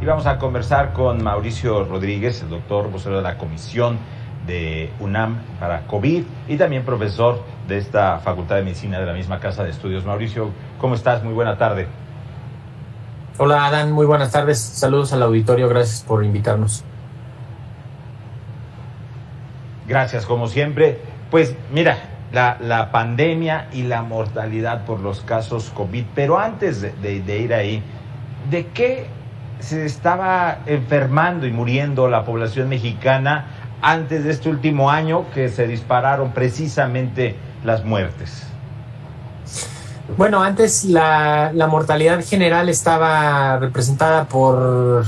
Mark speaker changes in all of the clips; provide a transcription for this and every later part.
Speaker 1: Y vamos a conversar con Mauricio Rodríguez, el doctor vocero de la Comisión de UNAM para COVID y también profesor de esta Facultad de Medicina de la misma Casa de Estudios. Mauricio, ¿cómo estás? Muy buena tarde.
Speaker 2: Hola, Adán, muy buenas tardes. Saludos al auditorio, gracias por invitarnos.
Speaker 1: Gracias, como siempre. Pues mira, la pandemia y la mortalidad por los casos COVID, pero antes de ir ahí, ¿de qué se estaba enfermando y muriendo la población mexicana antes de este último año que se dispararon precisamente las muertes?
Speaker 2: Bueno, antes la mortalidad general estaba representada por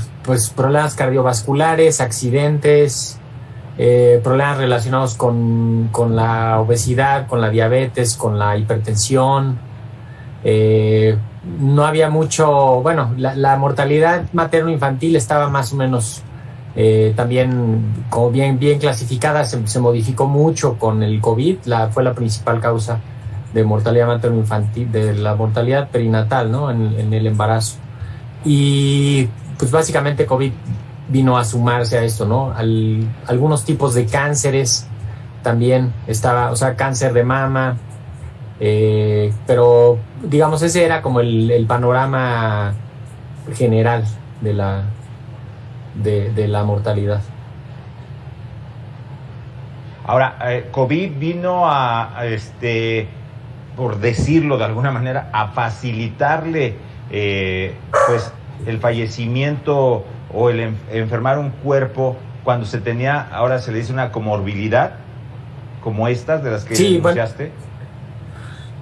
Speaker 2: problemas cardiovasculares, accidentes, problemas relacionados con la obesidad, con la diabetes, con la hipertensión. No había mucho, la mortalidad materno-infantil estaba más o menos también como bien clasificada, se modificó mucho con el COVID, fue la principal causa de mortalidad materno-infantil, de la mortalidad perinatal, ¿no? en el embarazo. Y pues básicamente COVID vino a sumarse a esto, ¿no? Algunos tipos de cánceres también estaba, o sea, cáncer de mama, pero digamos ese era como el panorama general de la mortalidad.
Speaker 1: Ahora, COVID vino por decirlo de alguna manera, a facilitarle pues el fallecimiento o el enfermar un cuerpo cuando se tenía, ahora se le dice una comorbilidad, como estas de las que denunciaste.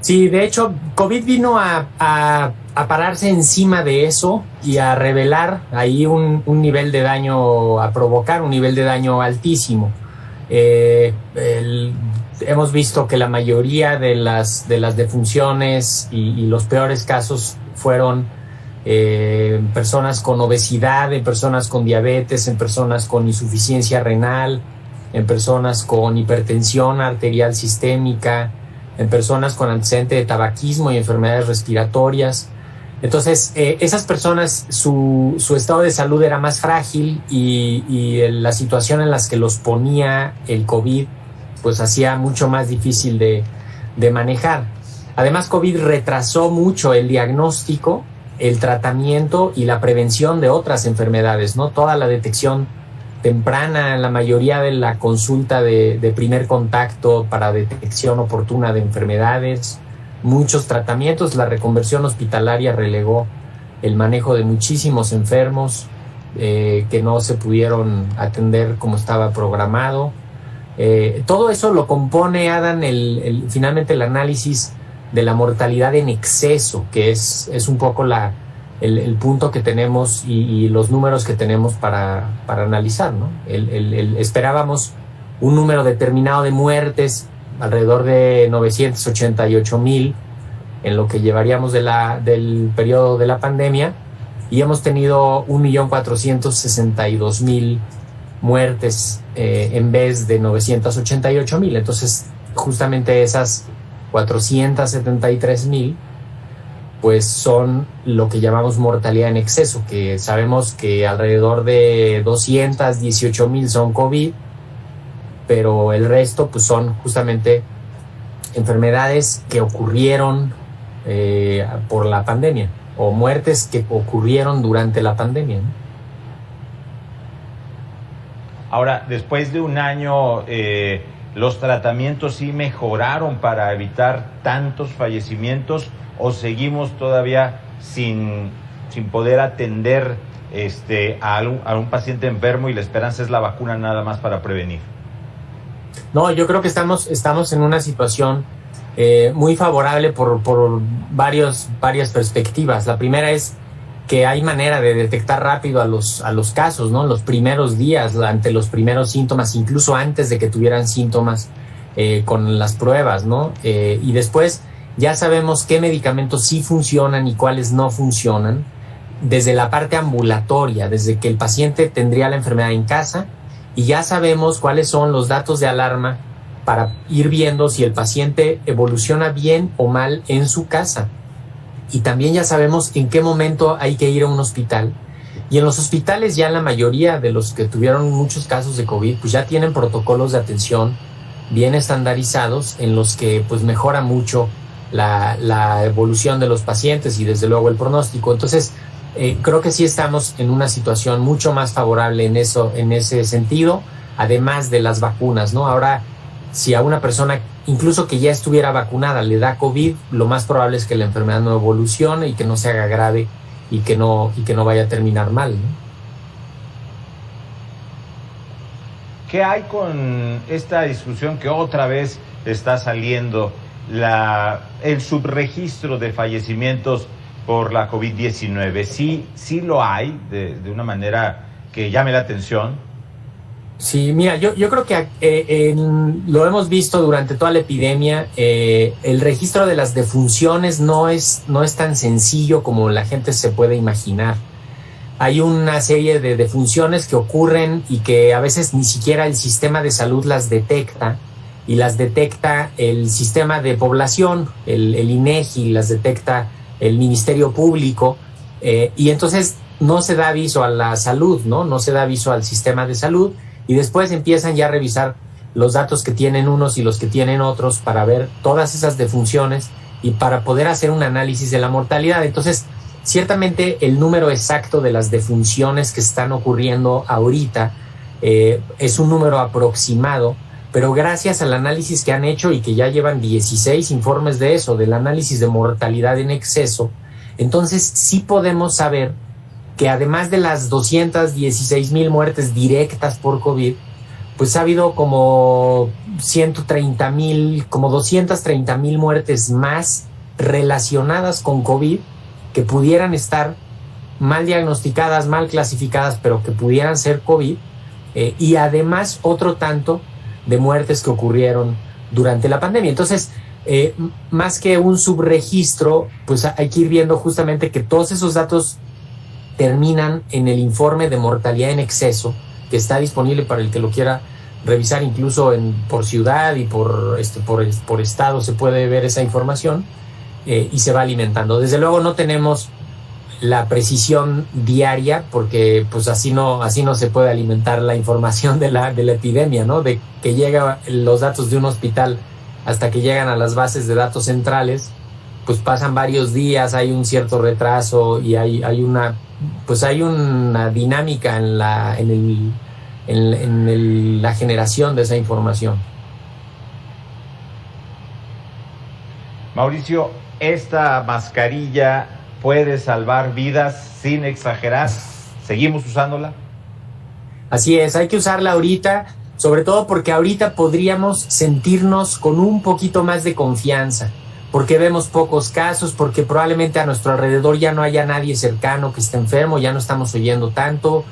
Speaker 2: Sí, de hecho, COVID vino a pararse encima de eso y a revelar ahí un nivel de daño, a provocar un nivel de daño altísimo. Hemos visto que la mayoría de las defunciones y los peores casos fueron en personas con obesidad, en personas con diabetes, en personas con insuficiencia renal, en personas con hipertensión arterial sistémica, en personas con antecedente de tabaquismo y enfermedades respiratorias. Entonces, esas personas, su estado de salud era más frágil y la situación en las que los ponía el COVID pues hacía mucho más difícil de manejar. Además, COVID retrasó mucho el diagnóstico, el tratamiento y la prevención de otras enfermedades, ¿no? Toda la detección temprana, la mayoría de la consulta de primer contacto para detección oportuna de enfermedades, muchos tratamientos, la reconversión hospitalaria relegó el manejo de muchísimos enfermos que no se pudieron atender como estaba programado. Todo eso lo compone, Adán, finalmente el análisis de la mortalidad en exceso, que es un poco el punto que tenemos y los números que tenemos para analizar, ¿no? Esperábamos un número determinado de muertes, alrededor de 988,000 en lo que llevaríamos del periodo de la pandemia, y hemos tenido 1,462,000 muertes en vez de 988,000. Entonces, justamente esas 473,000 pues son lo que llamamos mortalidad en exceso, que sabemos que alrededor de 218,000 son COVID, pero el resto pues son justamente enfermedades que ocurrieron por la pandemia o muertes que ocurrieron durante la pandemia, ¿no?
Speaker 1: Ahora, después de un año, ¿los tratamientos sí mejoraron para evitar tantos fallecimientos o seguimos todavía sin poder atender a un paciente enfermo y la esperanza es la vacuna nada más para prevenir?
Speaker 2: No, yo creo que estamos en una situación muy favorable por varias perspectivas. La primera es que hay manera de detectar rápido a los casos, ¿no? Los primeros días, ante los primeros síntomas, incluso antes de que tuvieran síntomas, con las pruebas, ¿no? Y después ya sabemos qué medicamentos sí funcionan y cuáles no funcionan, desde la parte ambulatoria, desde que el paciente tendría la enfermedad en casa, y ya sabemos cuáles son los datos de alarma para ir viendo si el paciente evoluciona bien o mal en su casa. Y también ya sabemos en qué momento hay que ir a un hospital Y en los hospitales ya la mayoría de los que tuvieron muchos casos de COVID, pues ya tienen protocolos de atención bien estandarizados en los que pues mejora mucho la evolución de los pacientes y desde luego el pronóstico. Entonces, creo que sí estamos en una situación mucho más favorable en ese sentido, además de las vacunas, ¿no? Ahora, si a una persona, incluso que ya estuviera vacunada, le da COVID, lo más probable es que la enfermedad no evolucione y que no se haga grave y que no vaya a terminar mal, ¿no?
Speaker 1: ¿Qué hay con esta discusión que otra vez está saliendo, el subregistro de fallecimientos por la COVID-19? Sí lo hay, de una manera que llame la atención.
Speaker 2: Sí, mira, yo creo que lo hemos visto durante toda la epidemia. El registro de las defunciones no es tan sencillo como la gente se puede imaginar. Hay una serie de defunciones que ocurren y que a veces ni siquiera el sistema de salud las detecta, y las detecta el sistema de población, el INEGI, las detecta el Ministerio Público, y entonces no se da aviso a la salud, no se da aviso al sistema de salud, y después empiezan ya a revisar los datos que tienen unos y los que tienen otros para ver todas esas defunciones y para poder hacer un análisis de la mortalidad. Entonces, ciertamente el número exacto de las defunciones que están ocurriendo ahorita es un número aproximado, pero gracias al análisis que han hecho y que ya llevan 16 informes de eso, del análisis de mortalidad en exceso, entonces sí podemos saber que además de las 216,000 muertes directas por COVID, pues ha habido como 130,000, como 230,000 muertes más relacionadas con COVID, que pudieran estar mal diagnosticadas, mal clasificadas, pero que pudieran ser COVID, y además otro tanto de muertes que ocurrieron durante la pandemia. Entonces, más que un subregistro, pues hay que ir viendo justamente que todos esos datos terminan en el informe de mortalidad en exceso, que está disponible para el que lo quiera revisar, incluso por ciudad y por estado se puede ver esa información, y se va alimentando. Desde luego no tenemos la precisión diaria, porque pues así no se puede alimentar la información de la epidemia, ¿no? De que llegan los datos de un hospital hasta que llegan a las bases de datos centrales, pues pasan varios días, hay un cierto retraso y hay una dinámica en la generación de esa información.
Speaker 1: Mauricio, ¿esta mascarilla puede salvar vidas sin exagerar? ¿Seguimos usándola?
Speaker 2: Así es, hay que usarla ahorita, sobre todo porque ahorita podríamos sentirnos con un poquito más de confianza, porque vemos pocos casos, porque probablemente a nuestro alrededor ya no haya nadie cercano que esté enfermo, ya no estamos oyendo tanto,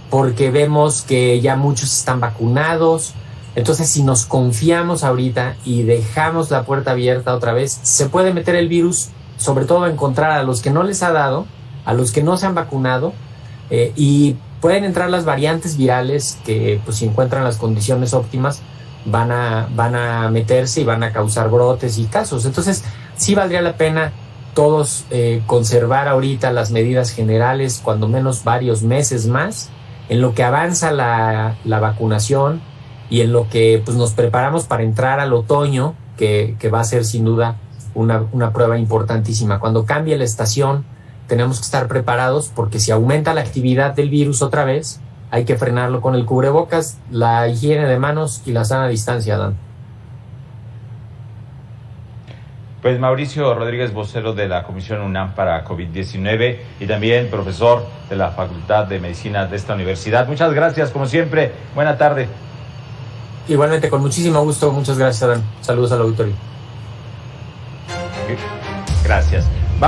Speaker 2: porque vemos que ya muchos están vacunados. Entonces, si nos confiamos ahorita y dejamos la puerta abierta otra vez, se puede meter el virus, sobre todo encontrar a los que no les ha dado, a los que no se han vacunado, y pueden entrar las variantes virales que, pues, si encuentran las condiciones óptimas, van a meterse y van a causar brotes y casos. Entonces, sí valdría la pena todos conservar ahorita las medidas generales, cuando menos varios meses más, en lo que avanza la vacunación y en lo que pues nos preparamos para entrar al otoño, que va a ser sin duda una prueba importantísima. Cuando cambie la estación, tenemos que estar preparados, porque si aumenta la actividad del virus otra vez, hay que frenarlo con el cubrebocas, la higiene de manos y la sana distancia, Dan.
Speaker 1: Pues Mauricio Rodríguez, vocero de la Comisión UNAM para COVID-19 y también profesor de la Facultad de Medicina de esta universidad. Muchas gracias, como siempre. Buena tarde.
Speaker 2: Igualmente, con muchísimo gusto. Muchas gracias, Dan. Saludos al auditorio.
Speaker 1: Gracias.